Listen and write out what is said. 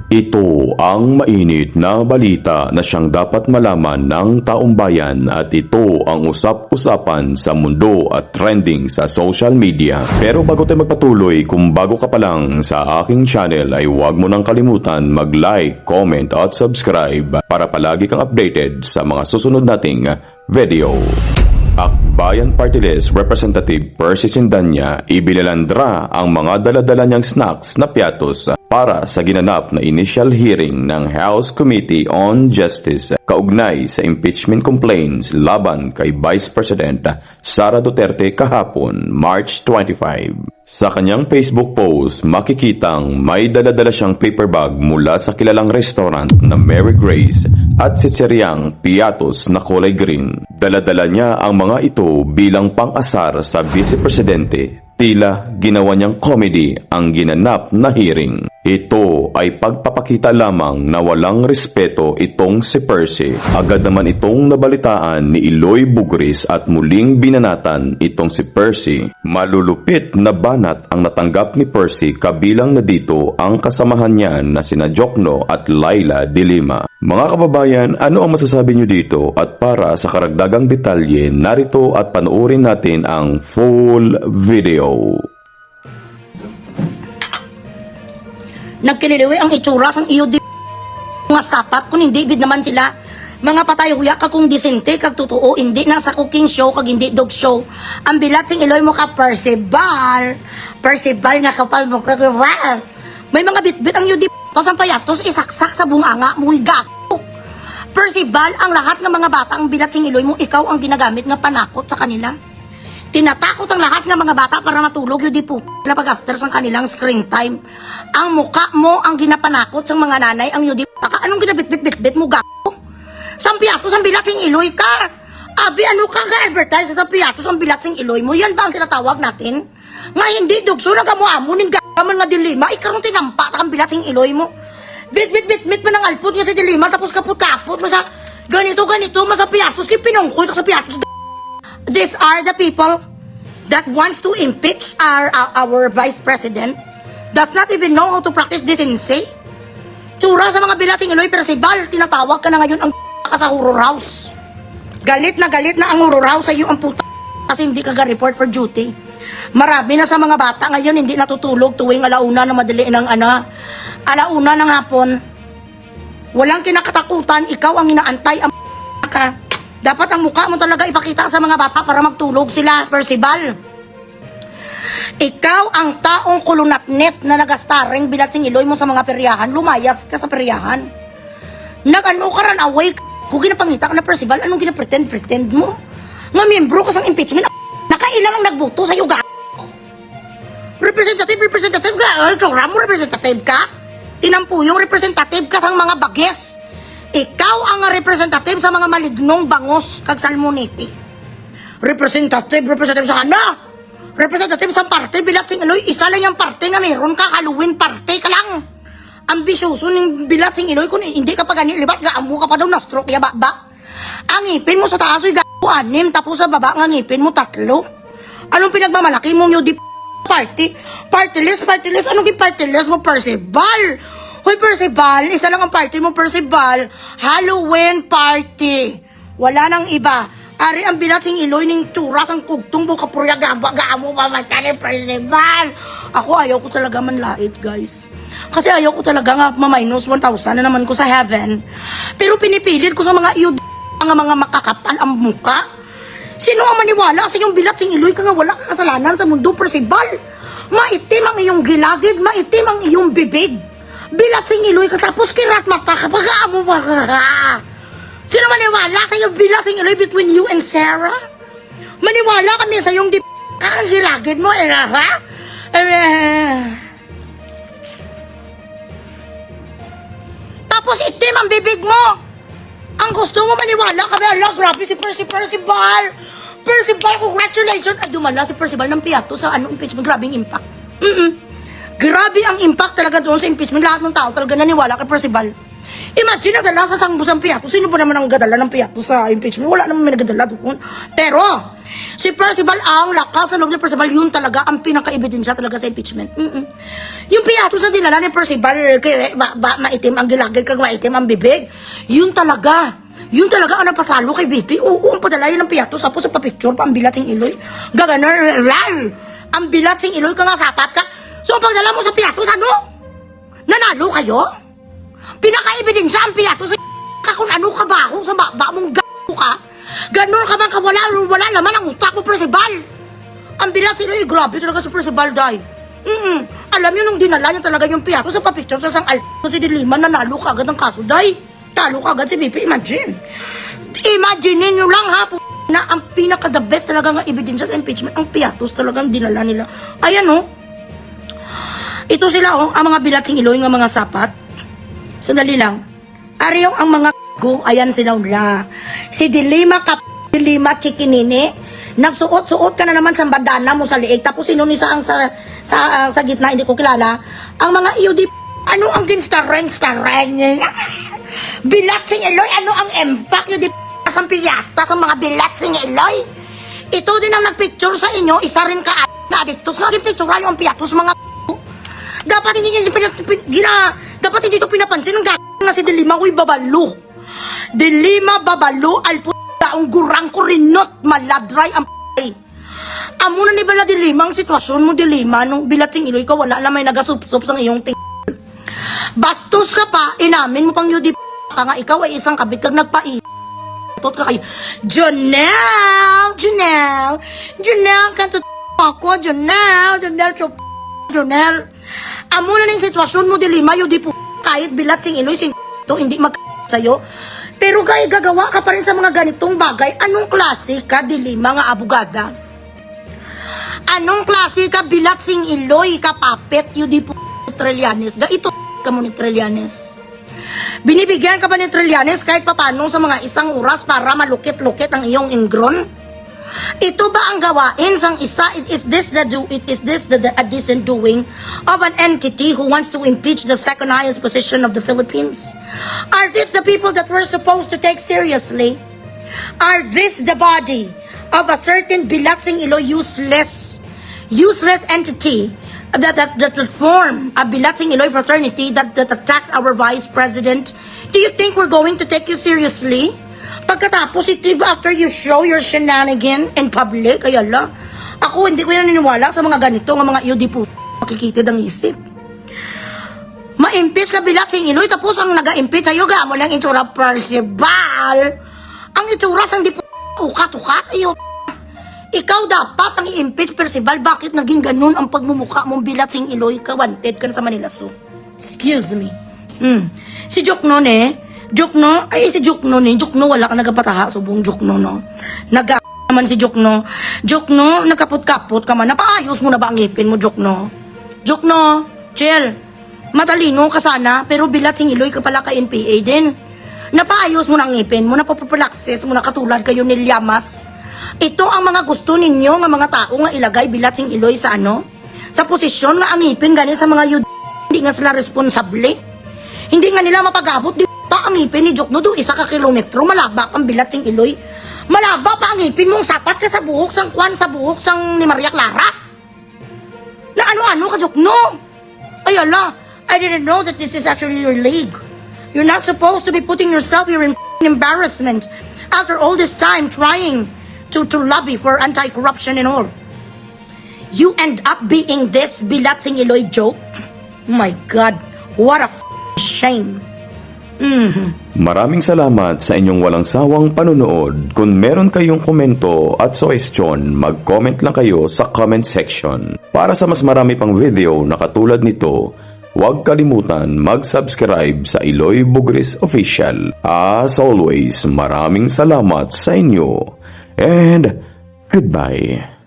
Ito ang mainit na balita na siyang dapat malaman ng taong bayan at ito ang usap-usapan sa mundo at trending sa social media. Pero bago tayo magpatuloy, kung bago ka pa lang sa aking channel ay huwag mo nang kalimutan mag-like, comment at subscribe para palagi kang updated sa mga susunod nating video. Akbayan Party List Representative Percy Sindanya ibilalandra ang mga dala-dala niyang snacks na piatos para sa ginanap na initial hearing ng House Committee on Justice kaugnay sa impeachment complaints laban kay Vice President Sara Duterte kahapon, March 25. Sa kanyang Facebook post, makikitang may dala-dala siyang paper bag mula sa kilalang restaurant na Mary Grace at sitseryang piatos na kulay green. Dala-dala niya ang mga ito bilang pang-asar sa Vice Presidente. Tila ginawa niyang comedy ang ginanap na hearing. Ito ay pagpapakita lamang na walang respeto itong si Percy. Agad naman itong nabalitaan ni Eloy Bugris at muling binanatan itong si Percy. Malulupit na banat ang natanggap ni Percy kabilang na dito ang kasamahan niya na sina Jokno at Laila de Lima. Mga kababayan, ano ang masasabi niyo dito? At para sa karagdagang detalye, narito at panoorin natin ang full video. Nagkiniliwi ang itsura sang iyo di mga sapat kung hindi bid naman sila mga patay huya ka kung disente kag totoo hindi na sa cooking show kag hindi dog show ang bilat sing Eloy mo ka Percival nga kapal mo kag may mga bitbit ang iyo di tos ang payatos isaksak sa bunganga muy gato Percival ang lahat ng mga bata ang bilat sing Eloy mo ikaw ang ginagamit nga panakot sa kanila. Tinatakot ang lahat ng mga bata para matulog yun di po pag after sa kanilang screen time. Ang muka mo ang ginapanakot sa mga nanay ang yun di anong ginabit-bit-bit mo gato? Sampiatos ang bilatsing Eloy ka. Abi ano ka ga-advertise sa sampiatos ang bilatsing Eloy mo? Yan ba ang tinatawag natin? Nga hindi dugso na gamu-amo ning gaman nga dilima ikarong tinampa ang bilatsing Eloy mo. Bit-bit-bit mo ng alpot nga sa dilima tapos kaput-kaput mo sa ganito masapiatos kay pinungkoy sa piatos. These are the people that wants to impeach our Vice President, does not even know how to practice decency. Tsura sa mga bilatsing Eloy Percival, tinatawag ka na ngayon ang ka sa horror house. Galit na ang horror house sa iyo ang puta kasi hindi ka ga-report for duty. Marami na sa mga bata ngayon hindi natutulog tuwing alauna ng madali ng alauna ng hapon. Walang kinakatakutan, ikaw ang inaantay ang ka. Dapat ang mukha mo talaga ipakita sa mga bata para magtulog sila, Percival. Ikaw ang taong kulunatnet na nagastaring bilatsing Eloy mo sa mga peryahan. Lumayas ka sa peryahan. Nag-ano ka ran away. Kung ginapangita ka na Percival, anong ginapretend mo? Nga miyembro ka sa impeachment. Nakailang ang nagbuto sa yuga. Representative ka. Programo representative ka. Inampuyong representative ka sa mga bages. Ikaw ang representative sa mga malignong bangos kag salmoniti. Representative sa kana. Representative sa parte bilatsing Eloy, isa lang yung parte nga meron ka Halloween party ka lang. Ambisyoso ning bilatsing Eloy kung hindi ka pa gani libat nga amo ka pa daw na stroke ya ba. Ang ngipin mo sa taas ay anim tapos sa baba nga ngipin mo 3. Anong pinagmamalaki mo yung party? Party list. Anong party list mo Percival? Hoy Percival, isa lang ang party mo Percival, Halloween party. Wala nang iba. Ari ang bilatsing Eloy ning tsura sang kugtong buka purya gaamo pa matani Percival. Ako ayaw ko talaga manlait guys. Kasi ayaw ko talaga nga ma-minus 1,000 na naman ko sa heaven. Pero pinipilit ko sa mga iyo mga makakapal ang muka. Sino ang maniwala sa iyong bilatsing Eloy ka nga wala ka kasalanan sa mundo Percival? Maitim ang iyong gilagid, maitim ang iyong bibig. Bilatsing Eloy ka tapos kirat mata kapag aamo ba ka? Sino maniwala sa iyong bilatsing Eloy between you and Sarah? Maniwala kami sa iyong ang hilagid mo ha? Tapos itim ang bibig mo. Ang gusto mo maniwala kami, ala grabe si Percival. Percival, congratulations. Dumala si Percival ng piyato sa impeachment, grabing impact. Grabe ang impact talaga doon sa impeachment. Lahat ng tao talaga naniwala kay Percival. Imagine, nagdala sa sangbusang piyato. Sino ba naman ang gadala ng piyato sa impeachment? Wala naman may nagadala doon. Pero, Si Percival ang lakas sa loob ni Percival, yun talaga ang pinaka-ebidensya talaga sa impeachment. Yung piyato sa dinala ni Percival, kaya maitim ang gilagay kag maitim ang bibig. Yun talaga ang napatalo kay VP. Oo, ang padala yun ng piyato sa pa-picture, pa-ambilat sing iloy. Gaganar, ang bilat sing iloy ka nga sapat ka. So, ang pagdala mo sa piyato, ano? Nanalo kayo? Pinaka-ebidensya ang piyato sa kung ano ka ba? Kung sa baba mong ka? Ganon ka man wala laman ang utak mo, Percival. Ang bilat sila, grabe talaga si Percival, day. Alam niyo nung dinala niya talaga yung piyato sa pa-picture sa si Diliman, nanalo ka agad ng kaso, day. Talo ka agad si BP, imagine. Imagine nyo lang ha, na ang pinaka-the best talaga nga ebidensya sa impeachment, ang piyatos talagang dinala nila. Ayan ito sila ang mga bilatsing iloy ng mga sapat. Sandali lang. Ariyo ang mga ayan sila na. Si Dilima Chikinini, nagsuot-suot ka na naman sa bandana mo sa liig, tapos sino ni sa gitna, hindi ko kilala. Ang mga iyo ano ang ginstaren? Bilatsing iloy, ano ang impact yung sa piyata sa mga bilatsing iloy? Ito din ang nagpicture sa inyo, isa rin ka adictus, nagpicture yung piyatos mga dapat hindi ito pinapansin ng nga si Dilima, uy babalo. Dilima babalo, ang gurang ko rinot, maladray ang p***ay. Amo na ni bala Dilima, ang sitwasyon mo Dilima, nung bilatsing iloy ka, wala na may nagasup-sup sa iyong bastos ka pa, inamin mo pang yudi ka nga, ikaw ay isang kabit kag tot ka kayo. Jonelle, kanto ako, Jonelle. Amo na ng sitwasyon mo, Dilima, yun di po, kahit bilatsing iloy, hindi sa'yo. Pero kaya gagawa ka pa rin sa mga ganitong bagay. Anong klase ka, Dilima, nga abogada? Anong klase ka, bilatsing iloy, kapapet, yun di po, Trillanes. Ito ka mo ni Trillanes. Binibigyan ka pa ni Trillanes kahit papano sa mga isang oras para malukit-lukit ang iyong ingron? Ito ba ang gawain sang isa? Is this the decent doing of an entity who wants to impeach the second highest position of the Philippines? Are this the people that we're supposed to take seriously? Are this the body of a certain bilatsing ilo useless entity that would form a bilatsing Iloy fraternity that attacks our vice president? Do you think we're going to take you seriously? Pagkatapos, after you show your shenanigan in public, ayala, ako hindi ko naniniwala sa mga ganito, ng mga iyo di po makikitid ang isip. Ma-impeach ka bilatsing Iloy, tapos ang naga-impeach sa'yo, gamo ng itsura Percival. Ang itsura sang di po ukat-ukat, iyo. Ikaw dapat ang i-impeach, Percival. Bakit naging ganun ang pagmumukha mong bilatsing Iloy? Wanted ka na sa Manila Zoo. Excuse me. Si Jokno wala ka nagapataha sa buong Jokno, no? Naman si Jokno, nagkapot-kapot ka man. Napaayos mo na ba ang ngipin mo, Jokno, chill. Matalino ka sana, pero bilatsing Iloy ka pala ka NPA din. Napaayos mo na ang ngipin mo, napapapalaksis mo na katulad kayo ni Llamas. Ito ang mga gusto ninyo, nga mga tao nga ilagay bilatsing Iloy sa sa posisyon nga ang ngipin gani sa mga hindi nga sila responsable. Hindi nga nila mapagabot, di pa ang ngipin ni Jokno do 1 kilometro, malaba ang bilatsing Iloy. Malaba pa ang ngipin mong sapat ka sa buhok sang ni Maria Clara. Na ano-ano ka, Jokno? Ayala, I didn't know that this is actually your league. You're not supposed to be putting yourself here in embarrassment after all this time trying to lobby for anti-corruption and all. You end up being this bilatsing Iloy joke? Oh my God, what a shame. Maraming salamat sa inyong walang sawang panunood. Kung meron kayong komento at suggestion, mag-comment lang kayo sa comment section. Para sa mas marami pang video na katulad nito, huwag kalimutan mag-subscribe sa Iloy Bugris Official. As always, maraming salamat sa inyo. And goodbye.